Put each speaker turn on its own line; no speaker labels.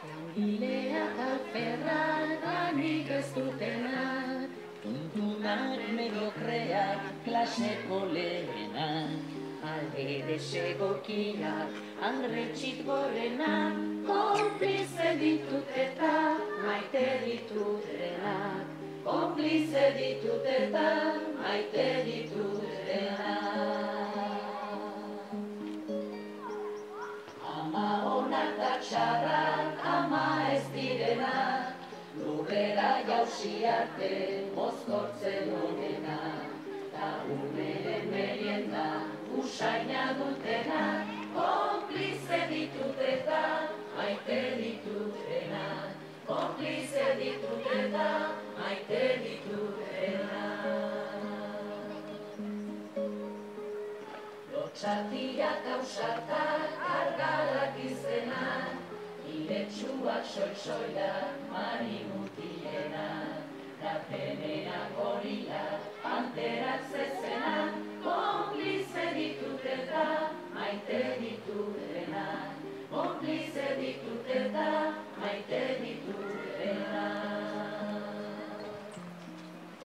Langileak alferrak, lanik ez dutenak, tuntunak mediokreak, klaseko lehenak, alde desegokiak, andretxit gorenak, konplize ditut eta maite ditutenak, konplize ditut eta maite ditutenak. Ama onak da txarrak, ama ez direnak, lurrera jausi arte mozkortzen onenak, ta umeren merienda usaina dutenak, konplize ditut eta maite ditutenak, konplize ditut eta maite ditutenak. Lotxatiak ausartak, argalak izenak, iretsuak soil-soilak, marimutienak, rapeneak gorilak, panterak zezenak, konplize ditut eta maite ditut.